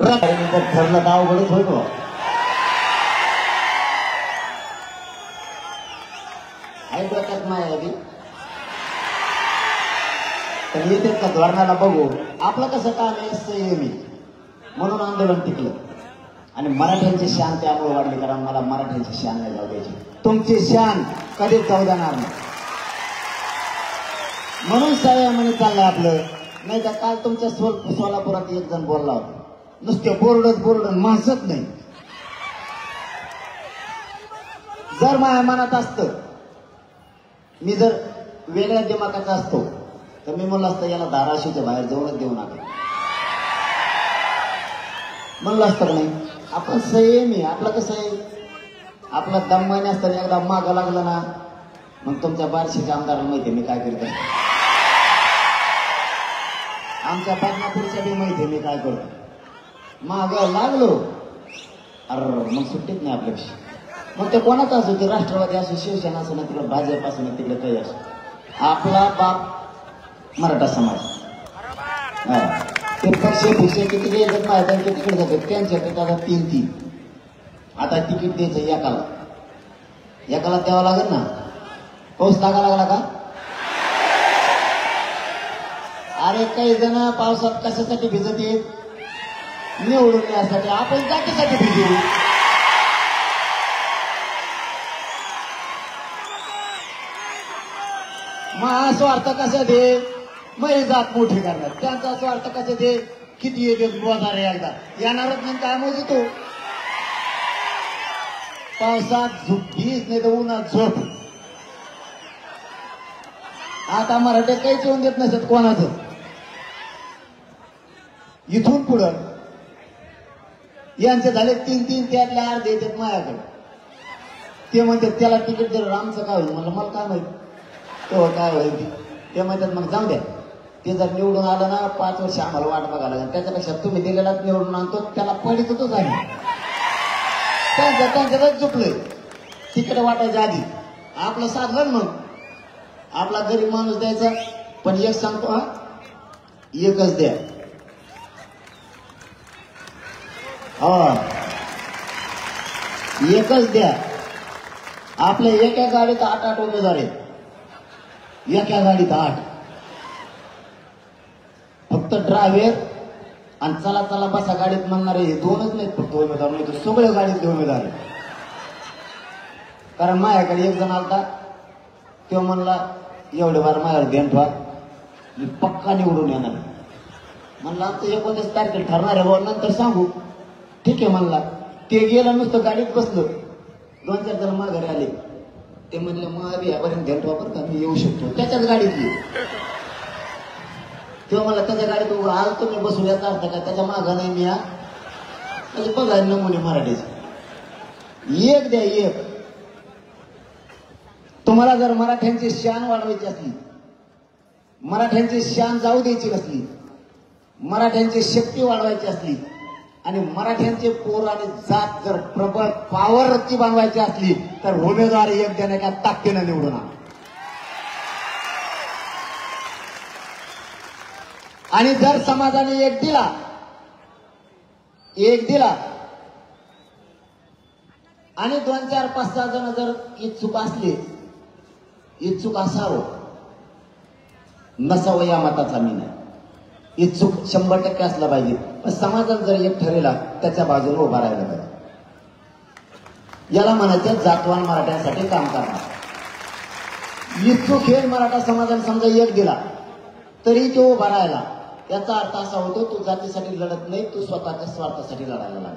ठरलं तर अवघडच होईल बा. आई डोक्यात माया आधी तर येते का धोरणाला बघू. आपलं कसं काम आहे संयमी म्हणून आंदोलन टिकलं आणि मराठ्यांची शान त्यामुळे वाढली. कारण मला मराठ्यांची शान नाही जाऊ द्यायची. तुमची शान कधीच जाऊ देणार नाही म्हणून संयमाने चाललंय आपलं. नाही तर काल तुमच्या सोलापुरात एक जण बोलला होता नुसते बोर्ड माणसच नाही. जर माझ्या मनात असतं मी जर वेगळ्या दिमागाचा असतो तर मी म्हणलं असतं याला धाराशिवच्या बाहेर जाऊनच देऊ नका म्हणलं असतं का नाही. आपण संयमी आपलं कसं आहे आपला दम्माने असताना एकदा मागं लागलं ना मग तुमच्या बार्शीच्या आमदाराला माहिती मी काय करतो. आमच्या बदनापूरच्या बी माहिती मी काय करतो. माग लागलो अरे मग सुट्टीत नाही आपल्यापेक्षा. मग ते कोणाचा असो ते राष्ट्रवादी असो शिवसेना असो ना तिकडे भाजप असो ना तिकडे काही असो आपला बाप मराठा समाज. ते पक्ष तिकडे येतात माहिती तिकडे जातात त्यांच्याकडे आता 3-3 आता तिकीट द्यायचं एकाला द्यावं लागेल ना. पाऊस लागा लागला का. अरे काही जण पावसात कशासाठी भिजत येत निवडून यासाठी आपण जातीसाठी भिजू. मग स्वार्थ कशा दे मग जात मोठी करणार. त्यांचा स्वार्थ कशा दे किती येते रोजारे एकदा येणारच नाही काय मग तो पावसात झोपीच नाही तर उन्हात झोप. आता मराठी काहीच येऊन देत नसत कोणाचं. इथून पुढं यांचे झाले 3-3 त्यातले अर्धे येतात माझ्याकडे. ते म्हणतात त्याला तिकीट दिलं आमचं काय होईल. म्हणलं मला काय माहिती तो काय होईल ते म्हणतात मग जाऊ द्या. ते जर निवडून आलं ना 5 वर्ष आम्हाला वाट बघायला लागेल. त्याच्यापेक्षा तुम्ही दिलेलाच निवडून आणतो त्याला पडितच आहे. त्यांच्यातच चुकलंय. तिकीट वाटायच्या आधी आपलं साधलं मग आपला गरीब माणूस द्यायचा. पण एक सांगतो हा एकच द्या. एकच द्या. आपल्या एका गाडीत 8 उमेदवार आहेत. एका गाडीत 8 फक्त ड्रायव्हर आणि चला चला बसा गाडीत म्हणणारे हे 2च नाहीत फक्त उमेदवार. नाही तर सगळे गाडीतले उमेदवार आहेत. कारण माझ्याकडे एक जण आलता तो म्हणला एवढे बार माझ्यावर ध्यान ठेवा मी पक्का निवडून येणार. म्हणला आमचं 29 तारखेला ठरणार आहे बाबा नंतर सांगू. ठीक आहे म्हणला. ते गेलं नुसतं गाडीत बसलं. 2-4 जण माघारी आले. ते म्हणले मग आम्ही यापर्यंत ध्यान ठेवा बरं का मी येऊ शकतो. त्याच्याच गाडीतली तेव्हा मला त्याच्या गाडीत उभं आज तुम्ही बसून याचा अर्थ काय त्याच्या मागं नाही मी म्हणजे बघा नमुने मराठीचे एक द्या एक. तुम्हाला जर मराठ्यांची शान वाढवायची असली मराठ्यांची शान जाऊ द्यायची नसली मराठ्यांची शक्ती वाढवायची असली आणि मराठ्यांचे पोर आणि जात जर प्रबळ पॉवरची बनवायची असली तर उमेदवार एक देणे का ताकदीनं निवडून आणा. आणि जर समाजाने एक दिला आणि 2-4-5-6 जण जर इच्छुक असावं नसावं या मताचा मी नाही. इच्छुक 100% असला पाहिजे. पण समाजात जर एक ठरेला त्याच्या बाजूने उभा राहिला पाहिजे. याला म्हणायचं जातवान मराठ्यांसाठी काम करणार. इच्छुक हे मराठा समाजाने समजा एक दिला तरी तो उभा राहिला याचा अर्थ असा होतो तू जातीसाठी लढत नाही तू स्वतःच्या स्वार्थासाठी लढायला लागला.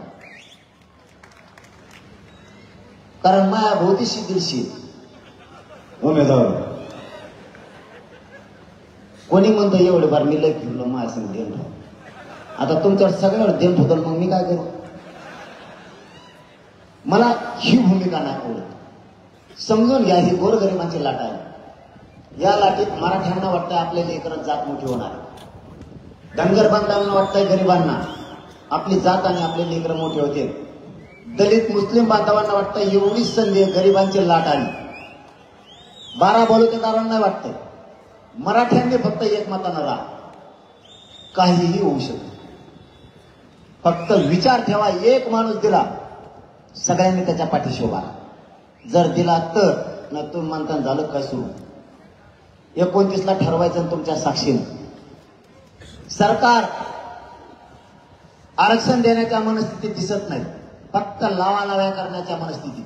कारण माया भोवतीशी दिलशी उमेदवार कोणी म्हणतो एवढे बार मी लय फिरलो माझ्या संग देण ठेव. आता तुमच्यावर सगळ्यावर देण ठेवतो मग मी काय करू. मला ही भूमिका नाही आवडत. समजून घ्या ही गोरगरिबांची लाट आहे. या लाटीत मराठ्यांना वाटतं आपल्या लेकरात जात मोठी होणार. धनगर बांधवांना वाटतंय गरिबांना आपली जात आणि आपले लेकर मोठे होते. दलित मुस्लिम बांधवांना वाटतं एवढीच संधी गरिबांची लाट आली. 12 बलुतेदारांना वाटतंय मराठ्यांनी फक्त एकमतानं राहा काहीही होऊ शकतं. फक्त विचार ठेवा, एक माणूस दिला सगळ्यांनी त्याच्या पाठीशी उभा राहा. जर दिला तर न तुम्ही म्हणता झालं काय सुरू. 29ला ठरवायचं तुमच्या साक्षीने. सरकार आरक्षण देण्याच्या मनस्थितीत दिसत नाही, फक्त लावालाव्या करण्याच्या मनस्थितीत.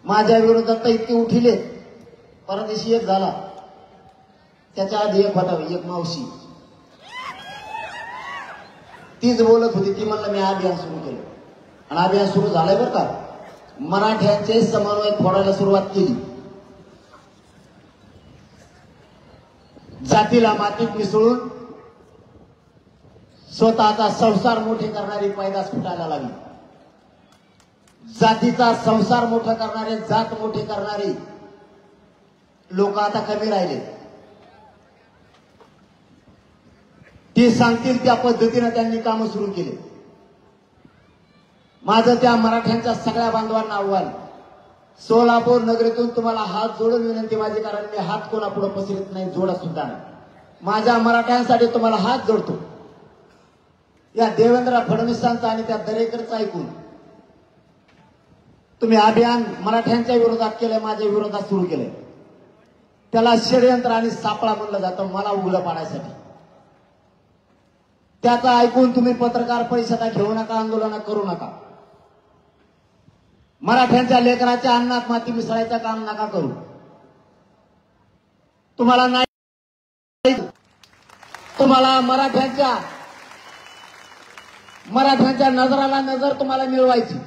माझ्या विरोधात तर इतके उठिले. परदेशी एक झाला, त्याच्या आधी एक होता, एक मावशी, तीच बोलत होती. ती म्हणलं मी अभियान सुरू केलं आणि अभियान सुरू झालंय बरं का. मराठ्यांचे समन्वय फोडायला सुरुवात केली. जातीला मातीत मिसळून स्वतःचा संसार मोठे करणारी पैदास फुटायला लागली. जातीचा संसार मोठा करणारे, जात मोठे करणारे लोक आता कमी राहिले. ते सांगतील त्या पद्धतीने त्यांनी कामं सुरू केले. माझं त्या मराठ्यांच्या सगळ्या बांधवांना आव्हान, सोलापूर नगरीतून तुम्हाला हात जोडून विनंती माझी, कारण मी हात कोणापुढे पसरत नाही, जोडत सुद्धा नाही. माझ्या मराठ्यांसाठी तुम्हाला हात जोडतो. या देवेंद्र फडणवीसांचा आणि त्या दरेकरचा ऐकून तुम्ही अभियान मराठ्यांच्या विरोधात केलंय, माझ्या विरोधात सुरू केलंय. त्याला षडयंत्र आणि सापळा म्हणलं जातं, मला उघडं पाडण्यासाठी. त्याचा ऐकून तुम्ही पत्रकार परिषदा घेऊ नका, आंदोलन करू नका. मराठ्यांच्या लेकराच्या अन्नात माती मिसळायचं काम नका करू. तुम्हाला नाही, तुम्हाला मराठ्यांच्या नजराला नजर तुम्हाला मिळवायची.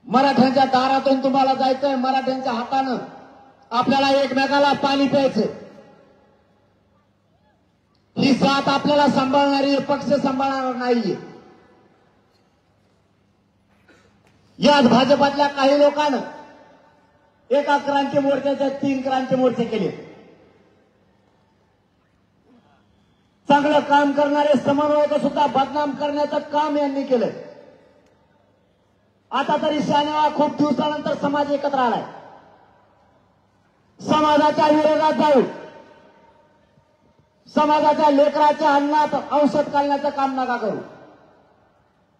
मराठ्यांच्या दारातून तुम्हाला जायचंय, मराठ्यांच्या हातानं आपल्याला एकमेकाला पाणी प्यायचंय. ही जात आपल्याला सांभाळणारी, पक्ष सांभाळणार नाहीये. याच भाजपातल्या काही लोकांना एका क्रांती मोर्चाच्या 3 क्रांती मोर्चे केले. चांगलं काम करणारे समन्वयक सुद्धा बदनाम करण्याचं काम यांनी केलं. आता तरी शानेवा, खूप दिवसानंतर समाज एकत्र आलाय. समाजाच्या विरोधात जाऊ, समाजाच्या लेकराच्या अन्नात औषध घालण्याचं काम नका करू.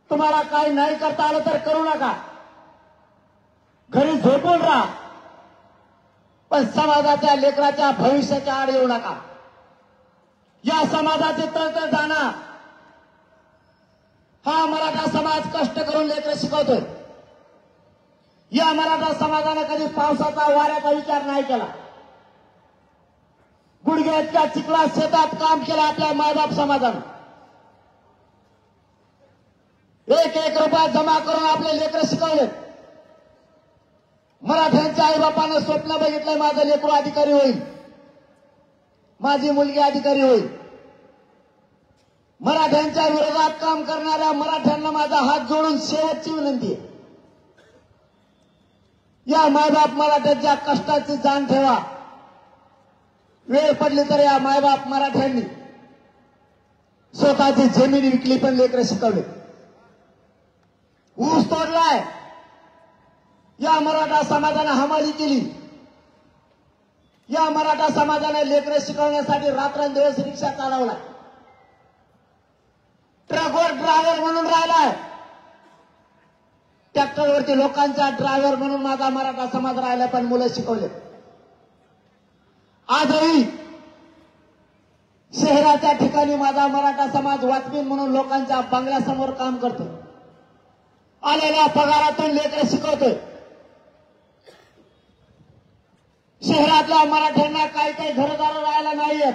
तुम्हाला काही नाही करता आलं तर करू नका, घरी झोपून राहा, पण समाजाच्या लेकराच्या भविष्याच्या आड येऊ नका. या समाजाची तळतळ जाणार. हा मराठा समाज कष्ट करून लेकरं शिकवतोय. या मराठा समाजाने कधी पावसाचा, वाऱ्याचा विचार नाही केला. गुडघ्याच्या चिखलात शेतात काम केलं आपल्या मायबाप समाजानं. 1-1 रुपया जमा करून आपले लेकरं शिकवले. मराठ्यांच्या आईबापानं स्वप्न बघितलंय, माझं लेकरू अधिकारी होईल, माझी मुलगी अधिकारी होईल. मराठ्यांच्या विरोधात काम करणाऱ्या मराठ्यांना माझा हात जोडून शेवटची विनंती आहे, या मायबाप मराठ्यांच्या कष्टाची जाण ठेवा. वेळ पडली तर या मायबाप मराठ्यांनी स्वतःची जमीन विकली, पण लेकरं शिकवले. ऊस तोडलाय, या मराठा समाजाने हमाली केली. या मराठा समाजाने लेकरं शिकवण्यासाठी रात्रंदिवस रिक्षा चालवला. ट्रकवर ड्रायव्हर म्हणून राहिलाय, ट्रॅक्टरवरती लोकांचा ड्रायव्हर म्हणून माझा मराठा समाज राहिला, पण मुलं शिकवले. आजही शहराच्या ठिकाणी माझा मराठा समाज वॉचमॅन म्हणून लोकांच्या बंगल्यासमोर काम करतो. आलेल्या पगारातून लेकरं शिकवतोय. शहरातल्या मराठ्यांना काही घरदार राहायला नाहीयेत.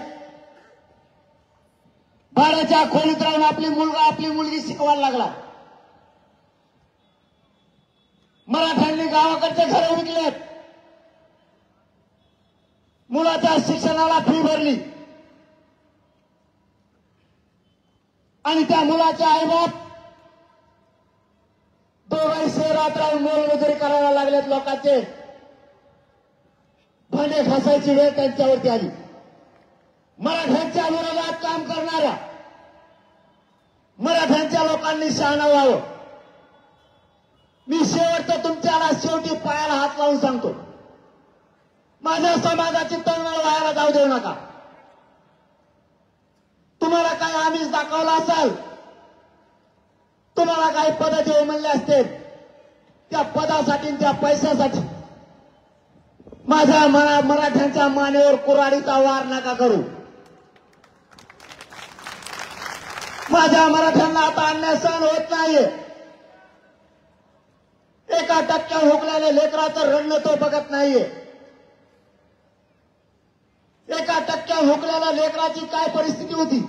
भाड्याच्या खोलीत राहून आपली मुलगी शिकवायला लागला. मराठ्यांनी गावाकडचे घर विकलेत, मुलाच्या शिक्षणाला फी भरली आणि त्या मुलाचे आईबाप दोघंही शहरात राहून मोलमजुरी करायला लागलेत. लोकांचे भांडे घासायची वेळ त्यांच्यावरती आली. मराठ्यांच्या विरोधात काम करणाऱ्या मराठ्यांच्या लोकांनी शहाणं व्हावं. मी शेवटचं तुमच्याला शेवटी पायाला हात लावून सांगतो, माझ्या समाजाची तळमळ व्हायला जाऊ देऊ नका. तुम्हाला काय आमिष दाखवला असेल तुम्हाला काही पद देऊ म्हणले असते, त्या पदासाठी त्या पैशासाठी माझ्या मराठ्यांच्या मानेवर कुऱ्हाडीचा वार नका करू. माझ्या मराठ्यांना आता अन्याय सहन होत नाहीये. 1% हुकलेल्या लेकराचं रडणं तो बघत नाहीये. 1% हुकलेल्या लेकराची काय परिस्थिती होती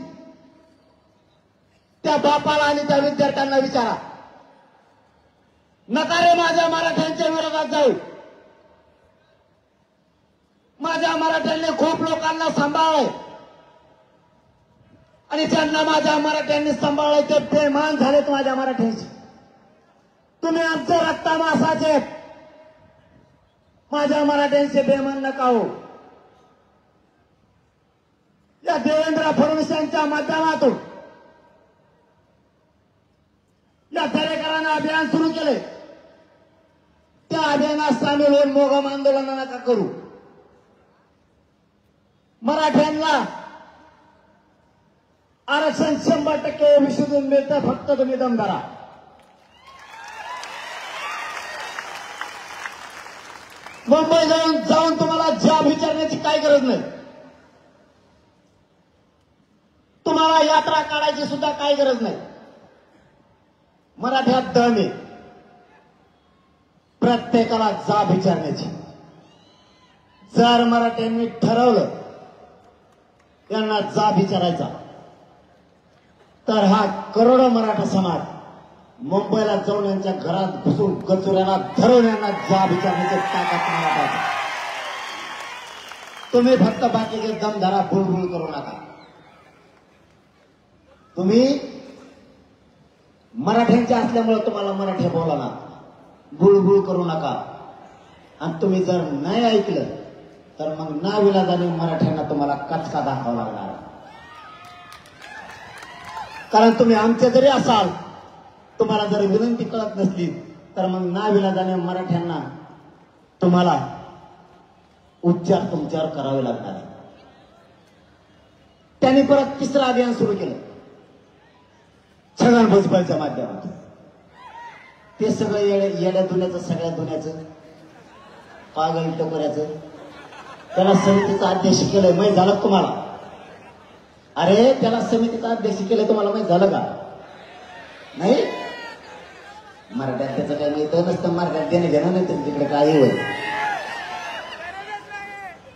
त्या बापाला आणि त्या विद्यार्थ्यांना विचारा. नका रे माझ्या मराठ्यांच्या विरोधात जाऊ. माझ्या मराठ्यांनी खूप लोकांना सांभाळलंय आणि ज्यांना माझ्या मराठ्यांनी सांभाळलंय ते बेमान झालेत माझ्या मराठ्यांची. तुम्ही आमचे रक्तामासाचे, माझ्या मराठ्यांचे बेमान नका हो. या देवेंद्र फडणवीस यांच्या माध्यमातून या दरेकरांना अभियान सुरू केले. त्या अभियानात सामील होऊन मोगम आंदोलन नका करू. मराठ्यांना आरक्षण 100% ओबीसीतून मिळतं, फक्त तुम्ही दम धरा. मुंबई जाऊन तुम्हाला जॉब विचारण्याची काही गरज नाही. तुम्हाला यात्रा काढायची सुद्धा काही गरज नाही. मराठ्यात दम आहे प्रत्येकाला जाब विचारण्याची. जर मराठ्यांनी ठरवलं त्यांना जाब विचारायचा तर हा करोडो मराठा समाज मुंबईला जाऊन यांच्या घरात घुसून कचुऱ्याला धरून यांना जाब विचारण्याची ताकद मराठा. तुम्ही फक्त बाकीचे दमधारा बुळबुळ करू नका. तुम्ही मराठ्यांचे असल्यामुळे तुम्हाला मराठी बोलाना, बुळबुळ करू नका. आणि तुम्ही जर नाही ऐकलं तर मग नाविलाजाने मराठ्यांना तुम्हाला कचका दाखवावा लागणार. कारण तुम्ही आमचे जरी असाल, तुम्हाला जर विनंती कळत नसली तर मग नाविलाजाने मराठ्यांना तुम्हाला उच्चार तुमच्यावर करावे लागणार. त्यांनी परत तिसरं अभियान सुरू केलं छगन भुजबळच्या माध्यमातून. ते सगळं येड्या दुन्याचं, सगळ्या दुन्याचं, पागल टकोऱ्याचं त्याला समितीचा अध्यक्ष केलंय. माहीत झालं तुम्हाला? अरे त्याला समितीचा अध्यक्ष केलंय, तुम्हाला माहीत झालं का? नाही. मराठ्यात त्याचं काही माहित नसतं. मराठ्यात देणे घेणं नाही तर तिकडे काही होईल.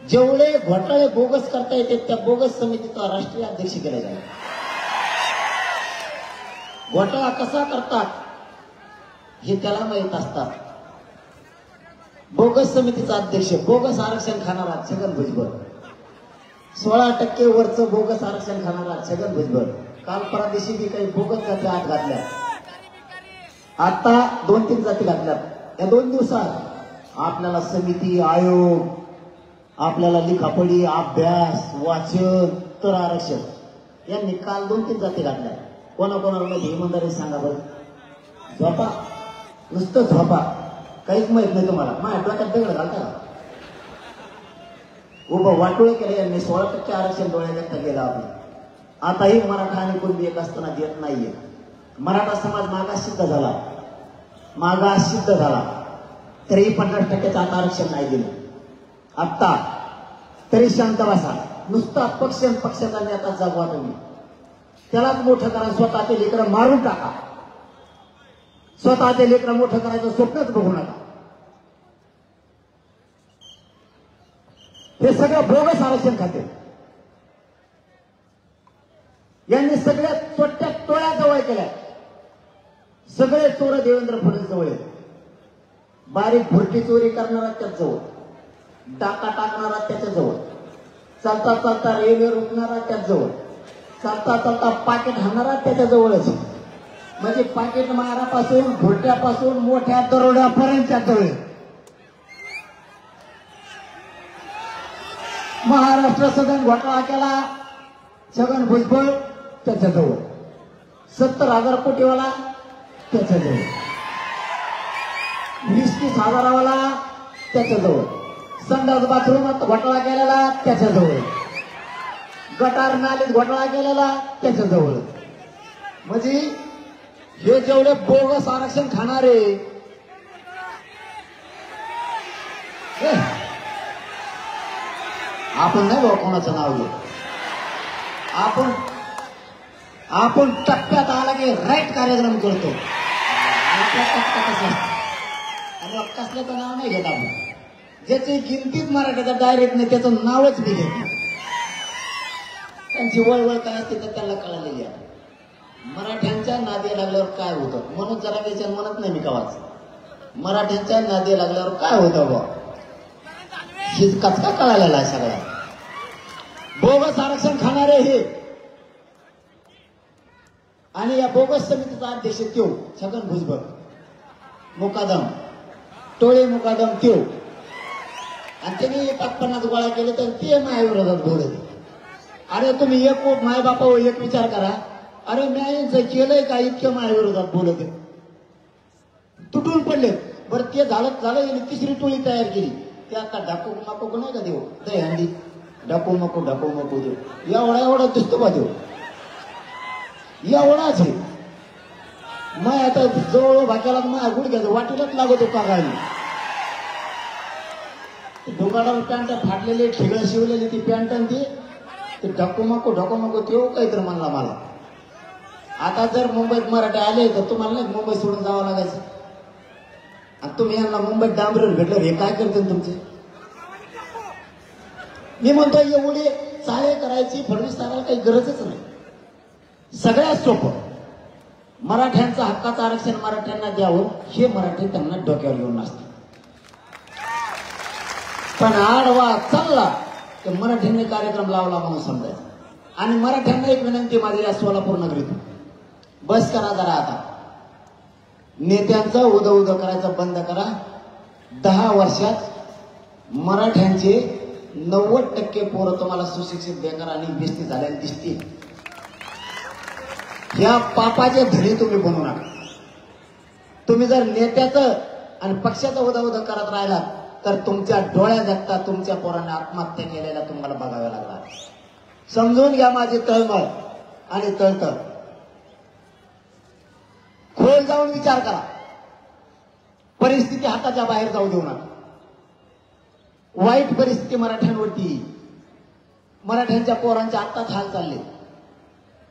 जेवढे घोटाळे बोगस करता येते त्या बोगस समितीचा राष्ट्रीय अध्यक्ष केला जाईल. घोटाळा कसा करतात हे त्याला माहित असतात. बोगस समितीचा अध्यक्ष, बोगस आरक्षण खाणारा छगन भुजबळ, 16% वरचं बोगस आरक्षण खाणारा छगन भुजबळ. काल परदेशी बी काही बोगस जाती आत घातल्या. आता 2-3 जाती घातल्यात. या 2 दिवसात आपल्याला समिती, आयोग, आपल्याला लिखापडी, अभ्यास, वाचन, तर आरक्षण यांनी काल 2-3 जाती घातल्या. कोणाकोणाला माहिती इमानदारी सांगा बरं. झोपा, नुसतं झोपा, काहीच माहित नाही तुम्हाला. माझ्या डोक्यात दगड घालता का? उभं वाटोळे केलं यांनी. 16% आरक्षण डोळ्यात गेलं आपलं. आताही मराठा आणि कुणबी एक असताना देत नाहीये. मराठा समाज मागास सिद्ध झाला, मागास सिद्ध झाला तरी 50%चं आता आरक्षण नाही दिलं. आत्ता तरी शांत बसा. नुसता पक्षाचा नेता जगवा तुम्ही. त्यालाच मोठं करा. स्वतःचे लेकरं मारून टाका. स्वतःचे लेकरं मोठं करायचं स्वप्नच बघू नका. हे सगळं बोगस आरक्षण खाते. यांनी सगळ्या चोट्या टोळ्या जवळ केल्या. सगळे चोर देवेंद्र फडणवीस जवळ आहेत. बारीक भुरटी चोरी करणारा त्याच्याजवळ, डाका टाकणारा त्याच्याजवळ, चालता चालता रेल्वे रोखणारा त्याच्याजवळ, चालता चालता पाकिट हाणणारा त्याच्याजवळच. म्हणजे पाकिट मारापासून, भुरट्यापासून मोठ्या दरोड्यापर्यंत जवळ. महाराष्ट्र सदन घोटाळा केला छगन भुजबळ, त्याच्याजवळ. 70,000 कोटीवाला त्याच्याजवळ, 20-30 हजारावाला त्याच्याजवळ, संडास बाथरूमात घोटाळा केलेला त्याच्याजवळ, गटार नालीत घोटाळा केलेला त्याच्याजवळ. म्हणजे हे जेवढे बोगस आरक्षण खाणारे आपण नाही भाऊ कोणाचं नाव घेऊ. आपण टप्प्यात आला की राईट कार्यक्रम करतो. आणि कसल्याचं नाव नाही घेत आपण. ज्याची गिनतीच मराठीचा डायरेक्ट नाही त्याचं नावच मी घेत नाही. त्यांची वळवळ काय असते तर त्याला कळलेली आहे. मराठ्यांच्या नादी लागल्यावर काय होतं म्हणून जरा त्याच्या म्हणत नाही मी कवाच. मराठ्यांच्या नादी लागल्यावर काय होतं बा ही कचका कळालेला आहे सगळ्या. बोगस आरक्षण खाणारे हे आणि या बोगस समितीचा अध्यक्ष त्यो छगन भुजबळ मुकादम टोळे मुकादम त्यो आणि त्यांनी 50 गोळा केले तर ते माझ्याविरोधात बोलत. अरे तुम्ही एक माय बापा एक विचार करा. अरे मी केलंय का इतकं माझ्याविरोधात बोलत तुटून पडले. बरं ते झालं तिसरी टोळी तयार केली. ते आता ढाकू माकू नाही का देऊ दहीहंडी ढाकू मको देऊ एवढा दिसतो बा देऊ एवढाच आहे. मग आता जवळ भाग्याला माझ्या गुडघ्याचं वाटीलाच लागतो का गाडी. डोकाडावर पॅन्ट फाटलेले ठिगळ शिवलेली ती पॅन्ट आणि ते ढाकू मको तेव काहीतरी म्हणला मला. आता जर मुंबईत मराठी आले तर तुम्हाला नाही मुंबई सोडून जावं लागायचं. आणि तुम्ही यांना मुंबईत डांबरेल भेटलं हे काय करते तुमचे. मी म्हणतो एवढी चाळे करायची फडणवीस साहेबांना काही गरजच नाही. सगळ्यात सोपं मराठ्यांचं हक्काचं आरक्षण मराठ्यांना द्यावं हे मराठी त्यांना डोक्यावर घेऊन असते. पण आडवा चालला तर मराठ्यांनी कार्यक्रम लावला म्हणून समजायचं. आणि मराठ्यांना एक विनंती माझी या सोलापूर नगरीतून बस करा जरा. आता नेत्यांचं उदं करायचं बंद करा. 10 वर्षात मराठ्यांचे 90% पोरं तुम्हाला सुशिक्षित बेकार आणि बेस्ती झालेली दिसतील. या पापाचे धनी तुम्ही बनू नका. तुम्ही जर नेत्याचं आणि पक्षाचं उदं करत राहिलात तर तुमच्या डोळ्या जगता तुमच्या पोरांनी आत्महत्या केलेल्या तुम्हाला बघाव्या लागणार. समजून घ्या माझी तळमळ आणि तळतळ. खोल जाऊन विचार करा. परिस्थिती हाताच्या बाहेर जाऊ देऊ नका. वाईट परिस्थिती मराठ्यांवरती मराठ्यांच्या पोरांच्या आत्ताच हाल चालले.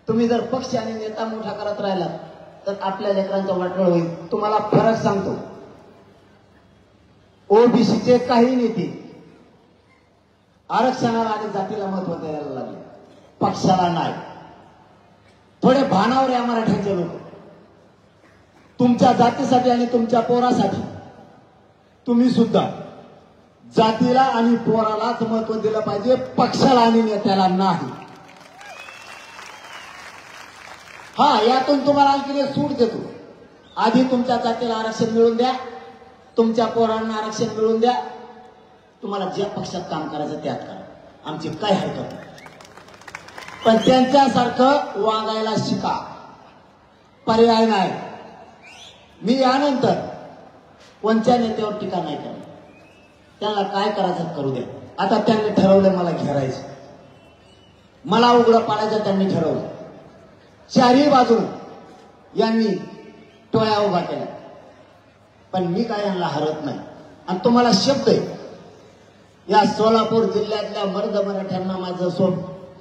तुम्ही जर पक्ष आणि नेता मोठा करत राहिलात तर आपल्या लेकरांचा वाटोळ होईल. तुम्हाला फरक सांगतो. ओबीसीचे काही नेते आरक्षणाला आणि जातीला महत्व द्यायला लागले, पक्षाला नाही. थोडे भानावर या मराठ्यांचे लोक. तुमच्या जातीसाठी आणि तुमच्या पोरासाठी तुम्ही सुद्धा जातीला आणि पोरालाच महत्व दिलं पाहिजे, पक्षाला आणि नेत्याला नाही. हा यातून तुम्हाला आणखी सूट देतो. आधी तुमच्या जातीला आरक्षण मिळून द्या, तुमच्या पोरांना आरक्षण मिळून द्या. तुम्हाला ज्या पक्षात काम करायचं त्यात करा, आमची काय हरकत नाही. पण त्यांच्यासारखं वागायला शिका, पर्याय नाही. मी यानंतर कोणत्या नेत्यावर टीका नाही करणार. त्यांना काय करायचं करू द्या. आता त्यांनी ठरवलं मला घेरायचं, मला उघडं पाडायचं त्यांनी ठरवलं. चारही बाजून यांनी टोळ्या उभा केल्या. पण मी काय यांना हरत नाही. आणि तुम्हाला शब्द आहे, या सोलापूर जिल्ह्यातल्या मर्द मराठ्यांना माझं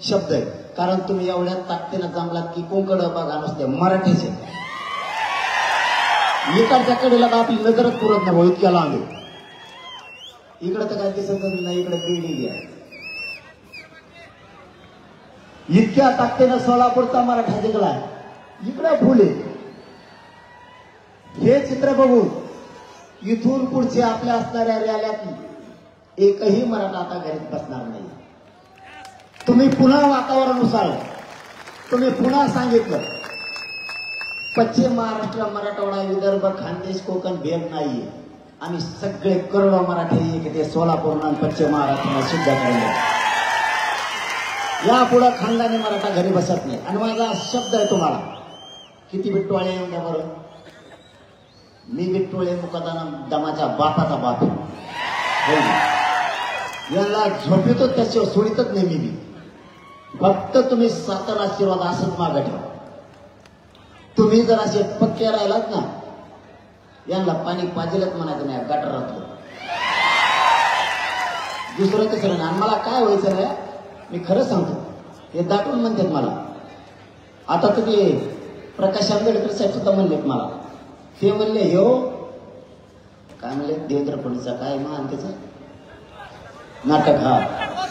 शब्द आहे. कारण तुम्ही एवढ्या ताकदीनं जमलात की कोकण बघा नसते मराठीचे. इकडच्या कडेला तर आपली नजरच पुरत नाही भाऊ, इतक्या लांब. इकडं तर काय दिसत नाही, इकडे बिल्डिंग आहे. इतक्या ताकदीनं सोलापूरचा मराठा जिंकलाय, इकडं फुले. हे चित्र बघून इथून पुढचे आपल्या असणाऱ्या रॅल्यात एकही मराठा आता घरीत बसणार नाही. तुम्ही पुन्हा वातावरणानुसार तुम्ही पुन्हा सांगितलं पश्चिम महाराष्ट्र, मराठवाडा, विदर्भ, खानदेश, कोकण भेद नाहीये. आम्ही सगळे करोडो मराठी एक ते सोलापूर आणि पश्चिम महाराष्ट्राला सिद्ध करायला. यापुढे खानदानी मराठा घरी बसत नाही. आणि माझा शब्द आहे तुम्हाला, किती बिट्टोळे येऊन द्या बरोबर. मी बिट्टोळे मुकदाना दमाच्या बापाचा बाप याला झोपितो, त्याच्यावर सोडितच नाही मी. फक्त तुम्ही सातारा आशीर्वाद असंच मागं ठेवा. तुम्ही जर असे पक्के राहिलात ना, यांना पाणी पाजेलच म्हणायचं नाही गटारातलं, दुसरं तिसरं नाही. आणि मला काय व्हायचं नाही, मी खरं सांगतो, हे दाटून म्हणतात मला. आता तर ते प्रकाश आंबेडकर साहेब सुद्धा म्हणलेत मला, ते म्हणले हो काय म्हणले, देवेंद्र फडणवीसचा काय मान त्याचं नाटक, हा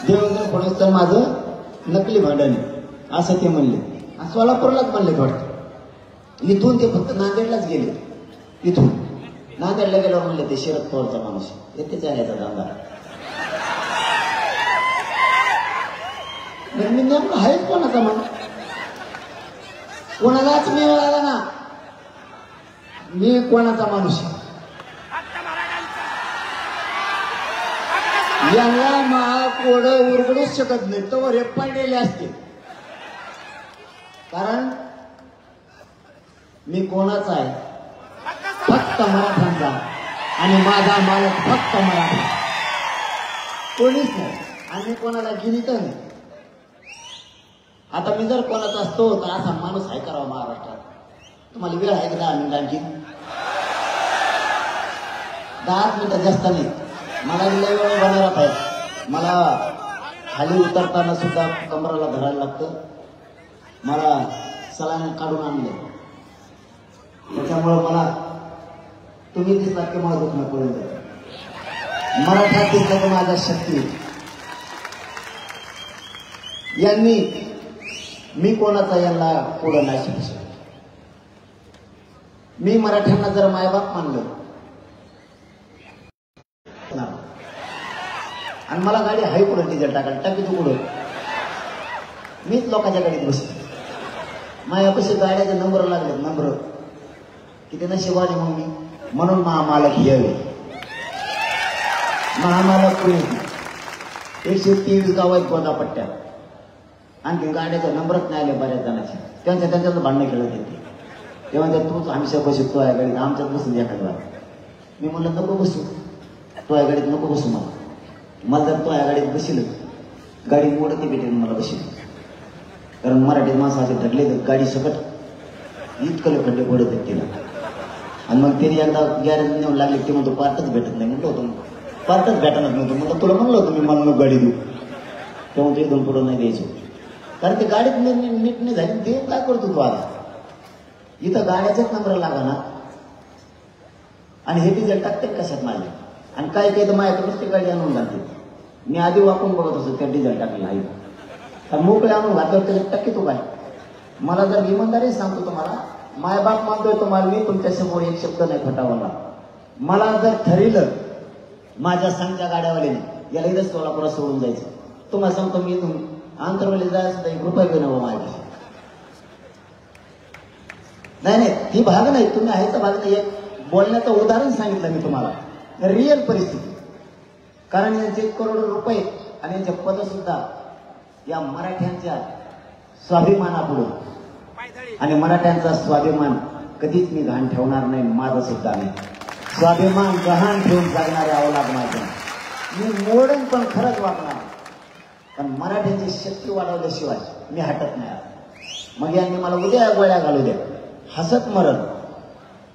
देवेंद्र फडणवीसचं माझं नकली भांडण असं ते म्हणले. आणि सोलापूरलाच म्हणले वाटतं. इथून ते फक्त नांदेडलाच गेले. इथून नांदेडला गेल्यावर म्हणले ते शरद पवारचा माणूस येतेच आहे याचा धंदा. मी नेमकं आहेच कोणाचा माणूस, कोणालाच मी मिळाला ना, मी कोणाचा माणूस. यांना महाकोड उरगडूच शकत नाही, तो हे पडलेले असते. कारण मी कोणाचा आहे, फक्त मराठ्यांचा, आणि माझा मालक फक्त मराठा, कोणीच नाही. आणि कोणाला गिनीत नाही. आता मी जर कोणाचा असतो तर असा माणूस आहे करावा महाराष्ट्रात. तुम्हाला वेळ आहे का 10 मिनिटं आणखी? 10 मिनिटं जास्त नाही. मला लय वेळ बनवत आहे. मला खाली उतरताना सुद्धा कमराला धरायला लागतं. मला सलाईन काढून आणले, त्याच्यामुळं मला तुम्ही दिसला की मला दुखणं पडून जातं. मराठा दिसला की माझ्या शक्ती. यांनी मी कोणाचा यांना पुढं नाही शिकू शकत. मी मराठ्यांना जर मायबाप मानलं आणि मला गाडी हाय पुढे डिझेल टाकायला टाकी तू पुढं, मीच लोकांच्या गाडीत बसले. माझ्यापाशी गाड्याचे नंबर लागले, नंबर किती नशिबाने मग मी, म्हणून महामालक यावे. महामालक कोणी 123 गाव आहेत गोदापट्ट्यात, आणखी गाड्याचा नंबरच नाही आले बऱ्याच जणांचे. त्यांच्याच भांडणं खेळत येते. तेव्हा त्या तूच आमच्या बसू, तो या गाडीत आमच्यात बसून एखाद्या. मी म्हणलं नको बसू, तो या गाडीत नको बसू. मला जर तो या गाडीत बसील, गाडी मोडती भेटेल मला बसील. कारण मराठी माणसं असे ठरले तर गाडी सकट इतकं खड्डे पडत आहेत तिला. आणि मग त्यांनी एकदा गॅरेज नेऊन लागले, ते म्हणतो पार्टच भेटत नाही. म्हणतो होतो पार्टच भेटणार नव्हतं. म्हणतो तुला म्हणलं होतं मी, मला नको गाडी देऊ. तेव्हा ते इथून पुढं नाही द्यायचो. कारण ते गाडीत नीट नाही झाली, ते काय करतो तू आता. इथं गाड्याचाच नंबर लागा ना, आणि हे डिझेल टाकते कशात माझ्या. आणि काय काय तर माझ्याकडूनच ती गाडी आणून घालते. मी आधी वापरून बघत असतो त्या डिझेल टाकलेला आहे तर मोकळे आणून घातल्यावर त्याच्यात टक्के तो काय. मला जर इमानदारी सांगतो तुम्हाला, मायबाप मानतोय तुम्हाला मी, तुमच्यासमोर एक शब्द नाही फटावला. मला जर ठरलं माझ्या सांगच्या गाड्यावाल्याने याला इथंच सोलापुरात सोडून जायचं, तुम्हाला सांगतो मी इथून आंतरवली जायचं तर 1 रुपया घेऊन हवं माझ्या. नाही ती भाग नाही, तुम्ही आहेचा भाग नाही. एक बोलण्याचं उदाहरण सांगितलं मी तुम्हाला, रिअल परिस्थिती. कारण यांचे 1 करोड रुपये आणि यांचे पद सुद्धा या मराठ्यांच्या स्वाभिमानापुढं, आणि मराठ्यांचा स्वाभिमान कधीच मी घाण ठेवणार नाही. माझं सुद्धा नाही स्वाभिमान गहाण ठेवून जगणारे अवलाद माझं. मी मोडन पण खरंच वागणार, पण मराठ्यांची शक्ती वाढवल्याशिवाय मी हटत नाही. मग यांनी मला उद्या गोळ्या घालू द्या, हसत मरण,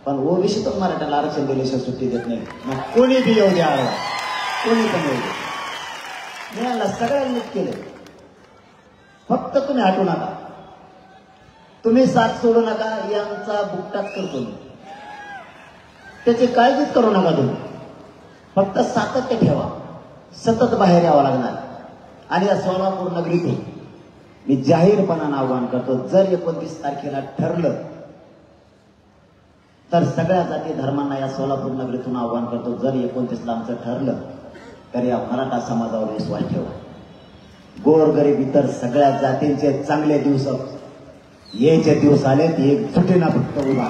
पण ओबीसीतून मराठ्याला आरक्षण दिल्याशिवाय सुट्टी देत नाही. मग कोणी बी येऊ द्या, कोणी पण येऊ द्या. मी यांना सगळ्यांनी केलं, फक्त तुम्ही हटू नका, तुम्ही साथ सोडू नका. यांचा बुकटाच करतो मी, त्याची काळजीच करू नका तुम्ही. फक्त सातत्य ठेवा, सतत बाहेर यावं लागणार. आणि या सोलापूर नगरीतून मी जाहीरपणानं आवाहन करतो, जर 29 तारखेला ठरलं तर सगळ्या जाती धर्मांना या सोलापूर नगरीतून आवाहन करतो, जर 29ला आमचं ठरलं तर या मराठा समाजावर विश्वास ठेवा. गोरगरीब इतर सगळ्या जातींचे चांगले दिवस यायचे दिवस आलेत, एकजुटीनं फक्त उभा.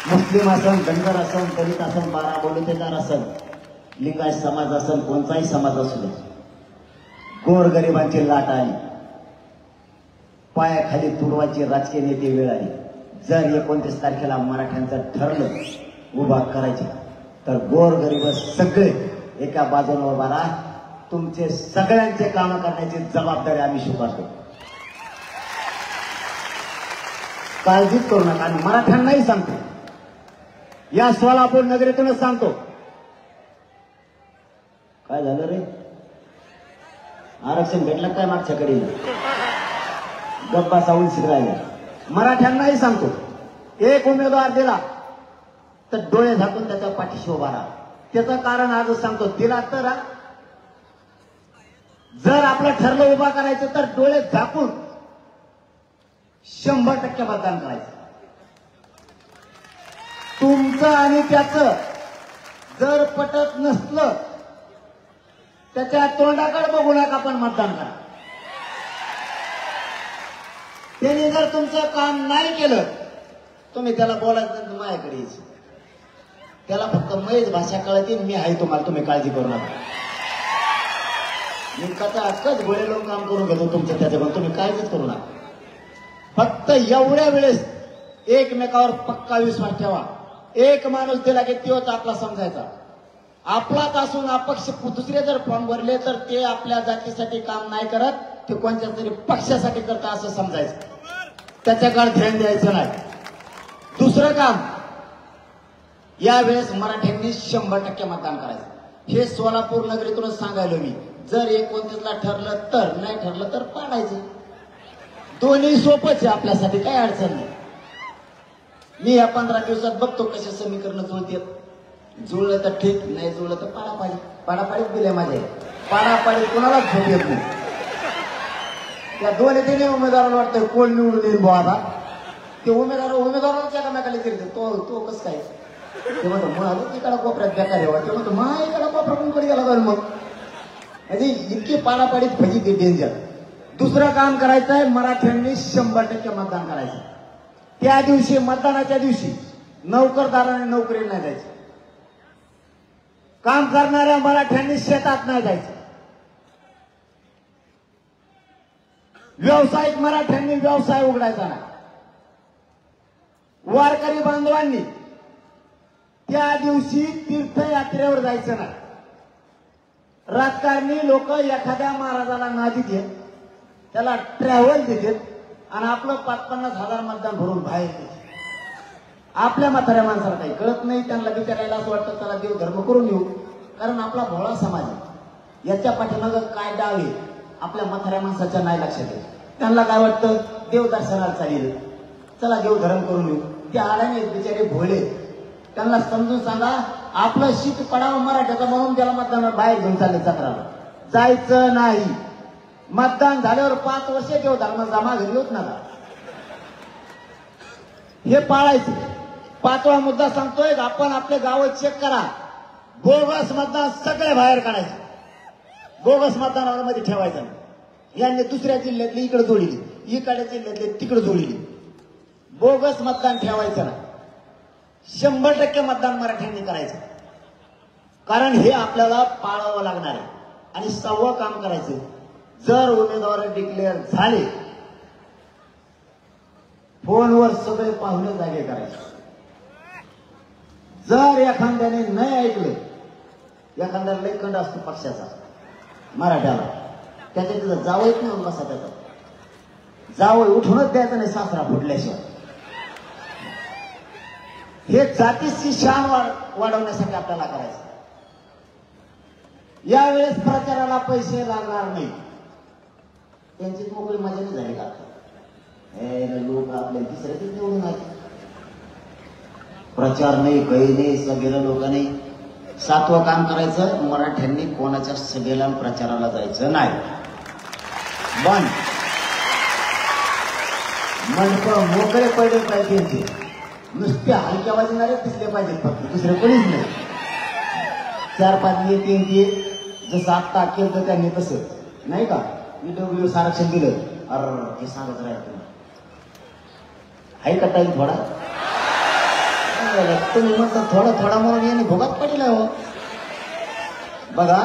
मुस्लिम असन, धनगर असन, दलित असन, 12 बलुतेदार असन, लिंगायत समाज असन, कोणताही समाज असू दे, गोरगरिबांची लाट आली, पायाखाली तुडवायची राजकीय नेते वेळ आली. जर 29 तारखेला मराठ्यांचं ठरलं उभा करायचे तर गोरगरीब सगळे एका बाजूने उभा राहा. तुमचे सगळ्यांचे काम करण्याची जबाबदारी आम्ही स्वीकारतो. काळजीच करू नका. आणि मराठ्यांनाही सांगतो, या सोलापूर नगरीतूनच सांगतो. काय झालं रे, आरक्षण भेटलं काय मागच्या कडीला? गप्पा सावून शिरायला. मराठ्यांनाही सांगतो, एक उमेदवार दिला तर डोळे झाकून त्याच्या पाठीशी उभा राहा. त्याचं कारण आजच सांगतो, दिला तर जर आपलं ठरलं उभा करायचं तर डोळे झाकून 100% मतदान करायचं. तुमचं आणि त्याचं जर पटत नसलं, त्याच्या तोंडाकडे बघू नका, पण मतदान करा. त्यांनी जर तुमचं काम नाही केलं, तुम्ही त्याला बोलायचं माझ्याकडे यायचं. त्याला फक्त मैच भाषा कळते, मी आहे तुम्हाला, तुम्ही काळजी करू नका. मी कचाकच गोळे लावून काम करून घेतो तुमचं, त्याच्याकडून तुम्ही काळजीच करू नका. फक्त एवढ्या वेळेस एकमेकावर पक्का विश्वास ठेवा. एक माणूस दिला की तोच आपला समजायचा. आपलाच असून अपक्ष दुसरे जर फॉर्म भरले तर ते आपल्या जातीसाठी काम नाही करत, ते कोणत्या तरी पक्षासाठी करत असं समजायचं. त्याच्याकडे ध्यान द्यायचं नाही. दुसरं काम, यावेळेस मराठ्यांनी 100% मतदान करायचं. हे सोलापूर नगरीतूनच सांगायलो मी. जर 29ला ठरलं तर, नाही ठरलं तर पाडायचं. दोन्ही सोपंच आहे आपल्यासाठी, काही अडचण नाही. मी या 15 दिवसात बघतो कशा समीकरण जुळतात. जुळलं तर ठीक, नाही जुळलं तर पाडापाडी. पाडापाडीत दिले माझे. पाडापाडीत कोणालाच झोप येत नाही. त्या दोन्ही तिन्ही उमेदवाराला वाटतं कोण निवडून येईल बुवा आता. ते उमेदवारालाच एकामेकाला करते. तो कसं काय, ते म्हणतो म्हणालो इकडा कोपऱ्यात बेकार यावा, ते म्हणतो मा इकडा कोपरा कोणकडे गेला जाईल. मग म्हणजे इतकी पाडापाडीत भजी ती डेंजर. दुसरं काम करायचं आहे, मराठ्यांनी 100% मतदान करायचं. त्या दिवशी, मतदानाच्या दिवशी नोकरदाराने नोकरीला नाही जायचं. काम करणाऱ्या मराठ्यांनी शेतात नाही जायचं. व्यावसायिक मराठ्यांनी व्यवसाय उघडायचा नाही. वारकरी बांधवांनी त्या दिवशी तीर्थयात्रेवर जायचं नाही. राजकारणी लोक एखाद्या महाराजाला नादी देत, त्याला ट्रॅव्हल देतात आणि आपलं 50-50 मतदान भरून बाहेर येते. आपल्या म्हाताऱ्या माणसाला काही कळत नाही. त्यांना विचारायला असं वाटतं त्याला देव धर्म करून येऊ, कारण आपला भोळा समाज आहे. याच्या पाठीमागं काय डाव आहे आपल्या म्हाताऱ्या माणसाच्या नाही लक्षात येत. त्यांना काय वाटतं, देव दर्शनाला चालेल, चला देव धर्म करून येऊ. ते आल्याने बिचारे भोळे. त्यांना समजून सांगा, आपलं शीत पडावं मराठ्याचा म्हणून त्याला मतदानावर बाहेर घेऊन चालले जत्राला. जायचं नाही. मतदान झाल्यावर 5 वर्ष देव धर्म जमा घरी होत नका. हे पाळायचं. 5वा मुद्दा सांगतोय, आपण आपले गाव चेक करा. बोगस मतदान सगळे बाहेर काढायचे. बोगस मतदानामध्ये ठेवायचं. यांनी दुसऱ्या जिल्ह्यातली इकडे जोडली, इकडे जिल्ह्यातले तिकडे जोडली. बोगस मतदान ठेवायचं ना. 100% मतदान मराठ्यांनी करायचं. कारण हे आपल्याला पाळावं लागणार आहे. आणि 6वं काम करायचं, जर उमेदवार डिक्लेअर झाले, फोनवर सगळे पाहुणे जागे करायचे. जर एखाद्याने नाही ऐकलं, एखाद्याला लई कंड असतो पक्षाचा मराठ्याला, त्याच्या तिथं जावंच नाही बसा. त्याचा जावं उठूनच द्यायचं नाही सासरा फुटल्याशिवाय. हे जातीची शान वाढवण्यासाठी आपल्याला करायचं. यावेळेस प्रचाराला पैसे लागणार नाही. त्यांची मोकळी मजा नाही झाली का? लोक आपल्या तिसऱ्या निवडून आहेत. प्रचार नाही, काही नाही, सभेला लोक नाही. 7वं काम करायचं, मराठ्यांनी कोणाच्या सभेला प्रचाराला जायचं नाही. बंद. मंडप मोकळे पडले पाहिजे. नुसते हलक्या वाजणारे दिसले पाहिजेत फक्त, दुसरे कोणीच नाही. 4-5 येते, जसं आत्ता केलं त्यांनी तसं नाही का. EWS आरक्षण दिलं, हे सांगत राहील आहे का टाईम थोडा. तुम्ही म्हणता थोडा म्हणून यांनी भोगात पडला हो. बघा,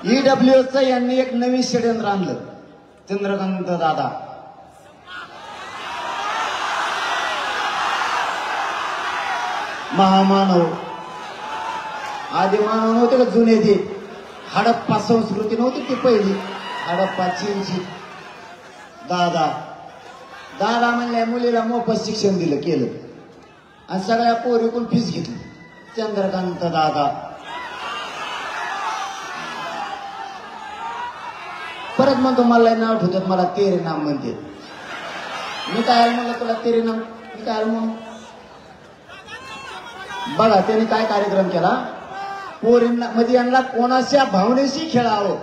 EWS यांनी एक नवीन षडयंत्र आणलं. चंद्रकांत दादा महामानव, आधी मानव नव्हते का जुने, ते हडप्पा संस्कृती नव्हती ती पहिली, हडप्पा चीनची. दादा दादा म्हणल्या मुलीला मोफत शिक्षण दिलं केलं आणि सगळ्या पोरीकून फीस घेतली. चंद्रकांत दादा परत म्हणतो मला नाव ठेवतात, मला तेरे नाम म्हणते. मी काय म्हणलं तुला तेरे नाम, मी काय म्हणून. बघा त्याने काय कार्यक्रम केला, पोरींना म्हणजे यांना कोणाच्या भावनेशी खेळावं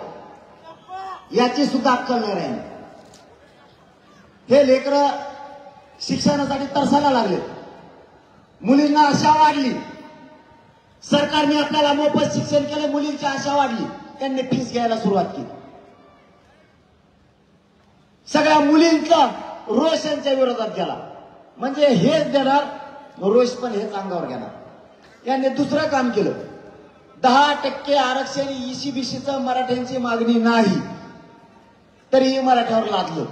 याची सुद्धा अक्कल नाही राहिली. हे लेकर शिक्षणासाठी तरसायला लागले, मुलींना आशा वाढली, सरकारने आपल्याला मोफत शिक्षण केलं, मुलींची आशा वाढली, त्यांनी फीस घ्यायला सुरुवात केली. सगळ्या मुलींचा रोष यांच्या विरोधात गेला, म्हणजे हेच देणार रोष पण हेच अंगावर घेणार. यांनी दुसरं काम केलं, 10% आरक्षण ECBCचं मराठ्यांची मागणी नाही तरीही मराठ्यावर लादलं.